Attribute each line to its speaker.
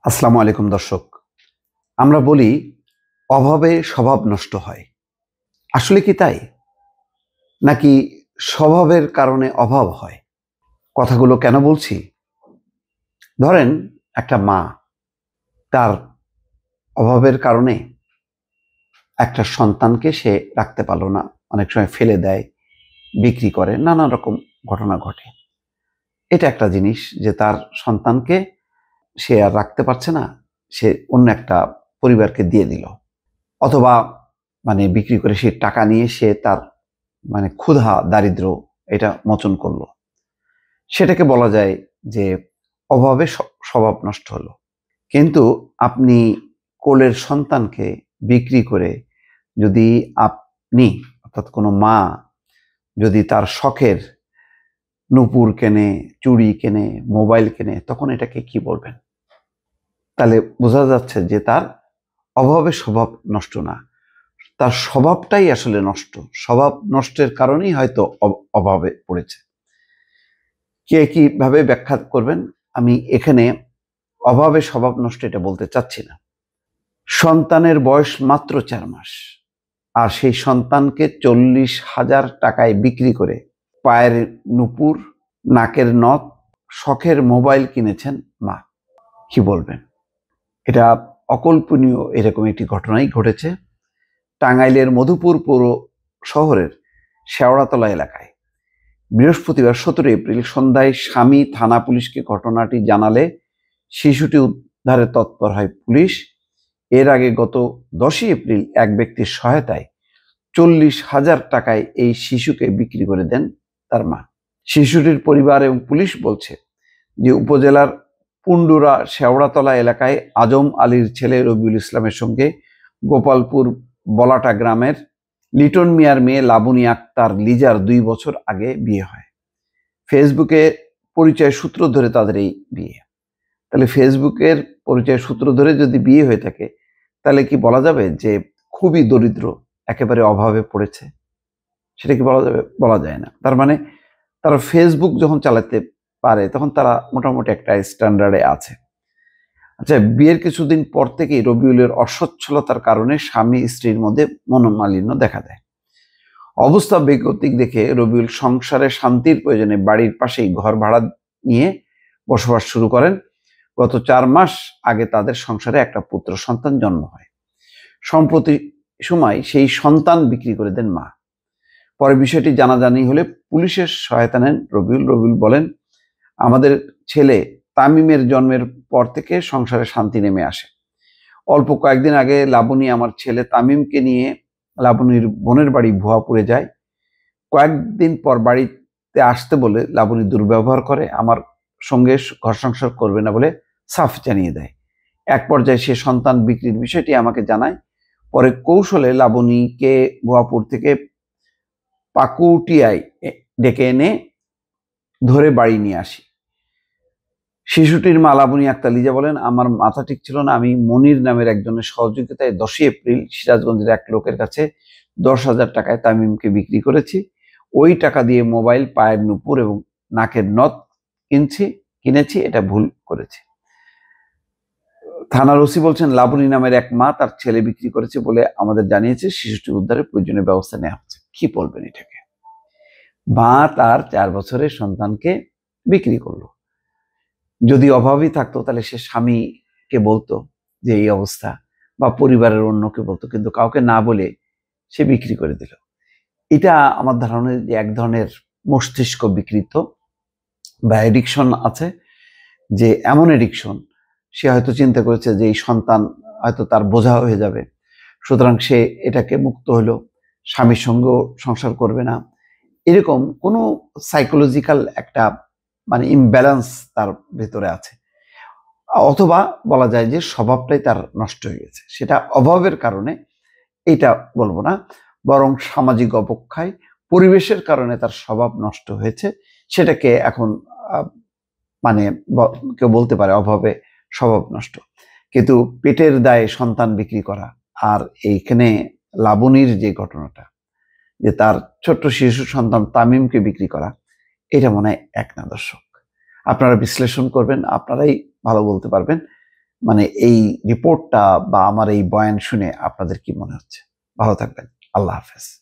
Speaker 1: আসসালামু আলাইকুম দর্শক। আমরা বলি অভাবে স্বভাব নষ্ট হয়। আসলে কি তাই? নাকি স্বভাবের কারণে অভাব হয়? কথাগুলো কেন বলছি? ধরেন একটা মা তার অভাবের কারণে একটা সন্তানকে সে রাখতে পারল না। অনেক সময় ফেলে দেয়, বিক্রি করে, নানা রকম ঘটনা ঘটে। এটা একটা জিনিস যে তার সন্তানকে সে আর রাখতে পারছে না, সে অন্য একটা পরিবারকে দিয়ে দিল। অথবা বিক্রি করে সে টাকা নিয়ে সে তার ক্ষুধা দারিদ্র্য এটা মোচন করলো। সেটাকে বলা যায় যে অভাবে স্বভাব নষ্ট হলো। কিন্তু আপনি কোলের সন্তানকে বিক্রি করে যদি আপনি অর্থাৎ কোনো মা যদি তার শখের নূপুর কেনে, চুড়ি কেনে, মোবাইল কেনে, তখন এটাকে কি বলবেন? তাহলে বোঝা যাচ্ছে যে তার অভাবে স্বভাব নষ্ট না, তার স্বভাবটাই আসলে নষ্ট। স্বভাব নষ্টের কারণেই হয়তো অভাবে পড়েছে। কে কিভাবে ব্যাখ্যা করবেন? আমি এখানে অভাবে স্বভাব নষ্ট এটা বলতে চাচ্ছি না। সন্তানের বয়স মাত্র 4 মাস, আর সেই সন্তানকে 40,000 টাকায় বিক্রি করে পায়ের নুপুর, নাকের নথ, শখের মোবাইল কিনেছেন মা। কি বলবেন? এটা অকল্পনীয় এরকম একটি ঘটনাই ঘটেছে টাঙ্গাইলের মধুপুর পৌর শহরের শেওড়াতলা এলাকায়। বৃহস্পতিবার 17 এপ্রিল সন্ধ্যায় স্বামী থানা পুলিশকে ঘটনাটি জানালে শিশুটি উদ্ধারে তৎপর হয় পুলিশ। এর আগে গত 10 এপ্রিল এক ব্যক্তির সহায়তায় 40,000 টাকায় এই শিশুকে বিক্রি করে দেন তার মা। শিশুটির পরিবার এবং পুলিশ বলছে যে উপজেলার পুন্ডুরা শেওড়াতলা এলাকায় আজম আলীর ছেলে রবিউল ইসলামের সঙ্গে গোপালপুর বলাটা গ্রামের লিটন মিয়ার মেয়ে লাবণী আক্তার লিজার 2 বছর আগে বিয়ে হয়। ফেসবুকে পরিচয় সূত্র ধরে তাদের এই বিয়ে। তাহলে ফেসবুকের পরিচয় সূত্র ধরে যদি বিয়ে হয়ে থাকে, তাহলে কি বলা যাবে যে খুবই দরিদ্র, একেবারে অভাবে পড়েছে? সেটা কি বলা যাবে? বলা যায় না। তার মানে তারা ফেসবুক যখন চালাতে পারে তখন তারা মোটামুটি একটা স্ট্যান্ডার্ডে আছে। আচ্ছা, বিয়ের কিছুদিন পর থেকেই রবিউলের অসচ্ছলতার কারণে স্বামী স্ত্রীর মধ্যে মনোমালিন্য দেখা দেয়। অবস্থা বেগতিক দেখে রবিউল সংসারে শান্তির প্রয়োজনে বাড়ির পাশেই ঘর ভাড়া নিয়ে বসবাস শুরু করেন। গত 4 মাস আগে তাদের সংসারে একটা পুত্র সন্তান জন্ম হয়। সম্প্রতি সময় সেই সন্তান বিক্রি করে দেন মা। পরে বিষয়টি জানাজানি হলে পুলিশের সহায়তা নেন রবিউল। রবিউল বলেন, আমাদের ছেলে তামিমের জন্মের পর থেকে সংসারে শান্তি নেমে আসে। অল্প কয়েকদিন আগে লাবণী আমার ছেলে তামিমকে নিয়ে লাবণীর বোনের বাড়ি ভুয়াপুরে যায়। কয়েকদিন পর বাড়িতে আসতে বলে লাবণী দুর্ব্যবহার করে, আমার সঙ্গে ঘর সংসার করবে না বলে সাফ জানিয়ে দেয়। এক পর্যায়ে সে সন্তান বিক্রির বিষয়টি আমাকে জানায়। পরে কৌশলে লাবণীকে ভুয়াপুর থেকে পাকুটিয়ায় ডেকে এনে ধরে বাড়ি নিয়ে আসি। শিশুটির মা লাবণী আক্তার লিজা বলেন, আমার মাথা ঠিক ছিল না। আমি মনির নামের একজনের সহযোগিতায় 10 এপ্রিল সিরাজগঞ্জের এক লোকের কাছে 10,000 টাকায় তামিমকে বিক্রি করেছি। ওই টাকা দিয়ে মোবাইল, পায়ের নুপুর এবং নাকের নথ কিনেছি। এটা ভুল করেছি। থানার ওসি বলছেন, লাবণী নামের এক মা তার ছেলে বিক্রি করেছে বলে আমাদের জানিয়েছে। শিশুটি উদ্ধারের প্রয়োজনীয় ব্যবস্থা নেওয়া হচ্ছে। কি বলবেন এটাকে? মা তার 4 বছরের সন্তানকে বিক্রি করলো। যদি অভাবই থাকতো তাহলে সে স্বামীকে বলতো যে এই অবস্থা, বা পরিবারের অন্যকে বলতো, কিন্তু কাউকে না বলে সে বিক্রি করে দিল। এটা আমার ধারণা যে এক ধরনের মস্তিষ্ক বিকৃত বা এডিকশন আছে, যে এমন এডিকশন সে হয়তো চিন্তা করেছে যে এই সন্তান হয়তো তার বোঝা হয়ে যাবে, সুতরাং সে এটাকে মুক্ত হলো, স্বামীর সঙ্গেও সংসার করবে না। এরকম কোনো সাইকোলজিক্যাল একটা ইমব্যালেন্স তার ভেতরে আছে। অথবা বলা যায় যে স্বভাবটাই তার নষ্ট হয়ে গেছে, সেটা অভাবের কারণে এটা বলবো না, বরং সামাজিক অবক্ষয়, পরিবেশের কারণে তার স্বভাব নষ্ট হয়েছে। সেটাকে এখন মানে কেউ বলতে পারে অভাবে স্বভাব নষ্ট। কিন্তু পেটের দায়ে সন্তান বিক্রি করা, আর এইখানে লাবণীর যে ঘটনাটা, যে তার ছোট্ট শিশু সন্তান তামিমকে বিক্রি করা, এটা মনে হয় এক না। দর্শক, আপনারা বিশ্লেষণ করবেন, আপনারাই ভালো বলতে পারবেন। মানে এই রিপোর্টটা বা আমার এই বয়ান শুনে আপনাদের কি মনে হচ্ছে? ভালো থাকবেন। আল্লাহ হাফেজ।